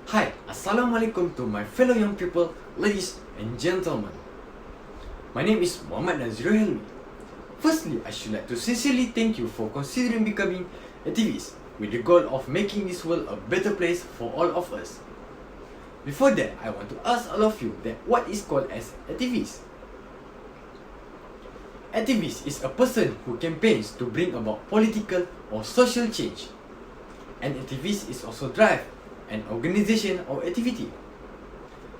Hi, Assalamualaikum to my fellow young people, ladies and gentlemen. My name is Mohamed Nazirul Hilmi. Firstly, I should like to sincerely thank you for considering becoming activists with the goal of making this world a better place for all of us. Before that, I want to ask all of you that what is called as activist. Activist is a person who campaigns to bring about political or social change. An activist is also drive an organization or activity.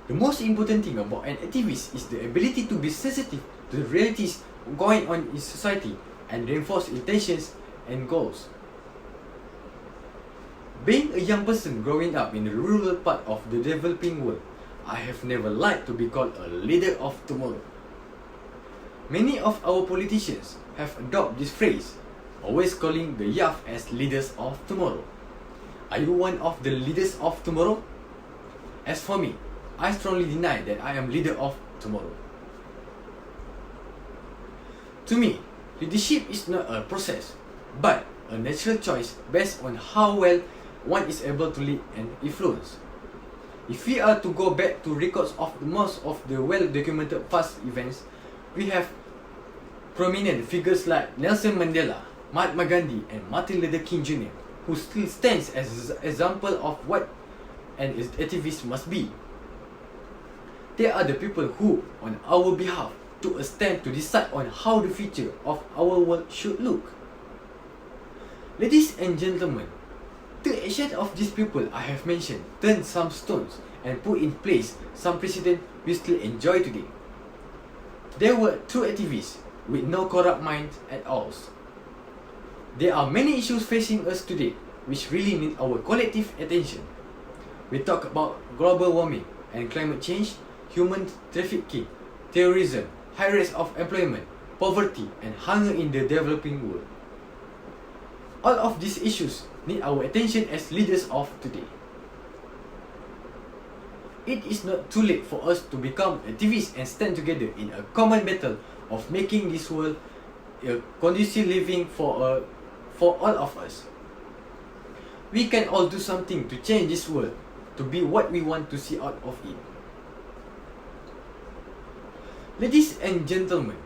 The most important thing about an activist is the ability to be sensitive to the realities going on in society and reinforce intentions and goals. Being a young person growing up in the rural part of the developing world, I have never liked to be called a leader of tomorrow. Many of our politicians have adopted this phrase, always calling the youth as leaders of tomorrow. Are you one of the leaders of tomorrow? As for me, I strongly deny that I am leader of tomorrow. To me, leadership is not a process, but a natural choice based on how well one is able to lead and influence. If we are to go back to records of most of the well-documented past events, we have prominent figures like Nelson Mandela, Mahatma Gandhi, and Martin Luther King Jr., who still stands as an example of what an activist must be. They are the people who, on our behalf, took a stand to decide on how the future of our world should look. Ladies and gentlemen, the action of these people I have mentioned turned some stones and put in place some precedent we still enjoy today. They were true activists with no corrupt minds at all. There are many issues facing us today which really need our collective attention. We talk about global warming and climate change, human trafficking, terrorism, high rates of employment, poverty, and hunger in the developing world. All of these issues need our attention as leaders of today. It is not too late for us to become activists and stand together in a common battle of making this world a conducive living for all of us. We can all do something to change this world to be what we want to see out of it. Ladies and gentlemen,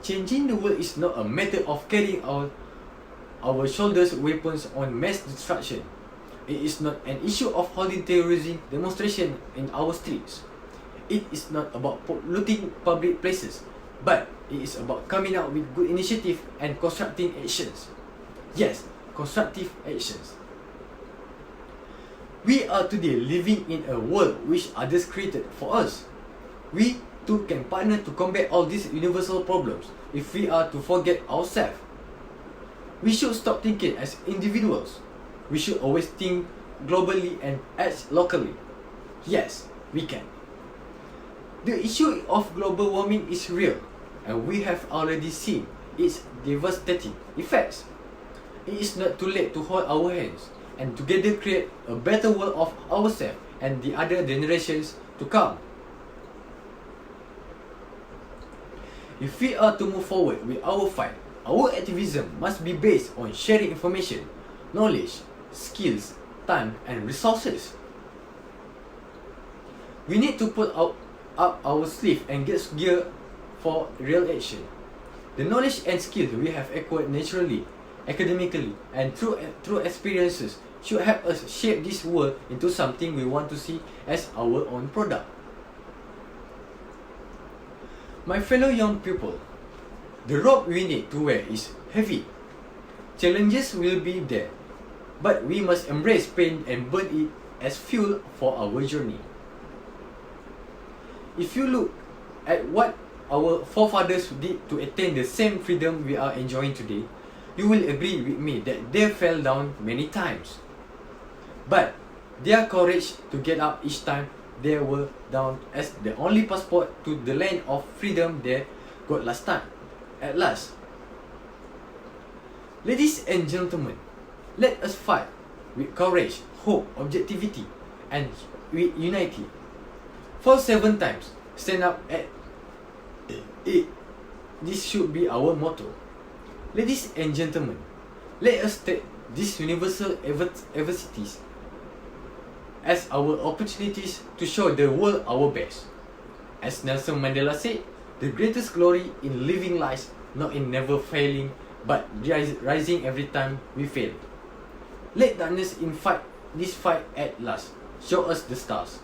changing the world is not a matter of carrying our shoulders weapons on mass destruction. It is not an issue of holding terrorism demonstration in our streets. It is not about looting public places, but it is about coming out with good initiative and constructing actions. Yes, constructive actions. We are today living in a world which others created for us. We too can partner to combat all these universal problems if we are to forget ourselves. We should stop thinking as individuals. We should always think globally and act locally. Yes, we can. The issue of global warming is real, and we have already seen its devastating effects. It is not too late to hold our hands and together create a better world of ourselves and the other generations to come. If we are to move forward with our fight, our activism must be based on sharing information, knowledge, skills, time, and resources. We need to put up our sleeve and get gear for real action. The knowledge and skills we have acquired naturally, academically, and through experiences should help us shape this world into something we want to see as our own product. My fellow young people, the rope we need to wear is heavy. Challenges will be there, but we must embrace pain and burn it as fuel for our journey. If you look at what our forefathers did to attain the same freedom we are enjoying today, you will agree with me that they fell down many times. But their courage to get up each time they were down as the only passport to the land of freedom they got at last. Ladies and gentlemen, let us fight with courage, hope, objectivity, and with unity. Fall 7 times, stand up at it. This should be our motto. Ladies and gentlemen, let us take these universal adversities as our opportunities to show the world our best. As Nelson Mandela said, the greatest glory in living lies not in never failing, but rising every time we fail. Let darkness fight this fight at last. Show us the stars.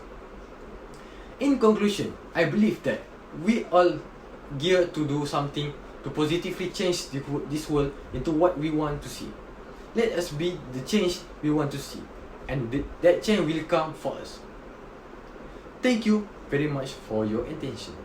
In conclusion, I believe that we all gear to do something to positively change this world into what we want to see. Let us be the change we want to see, and that change will come for us. Thank you very much for your attention.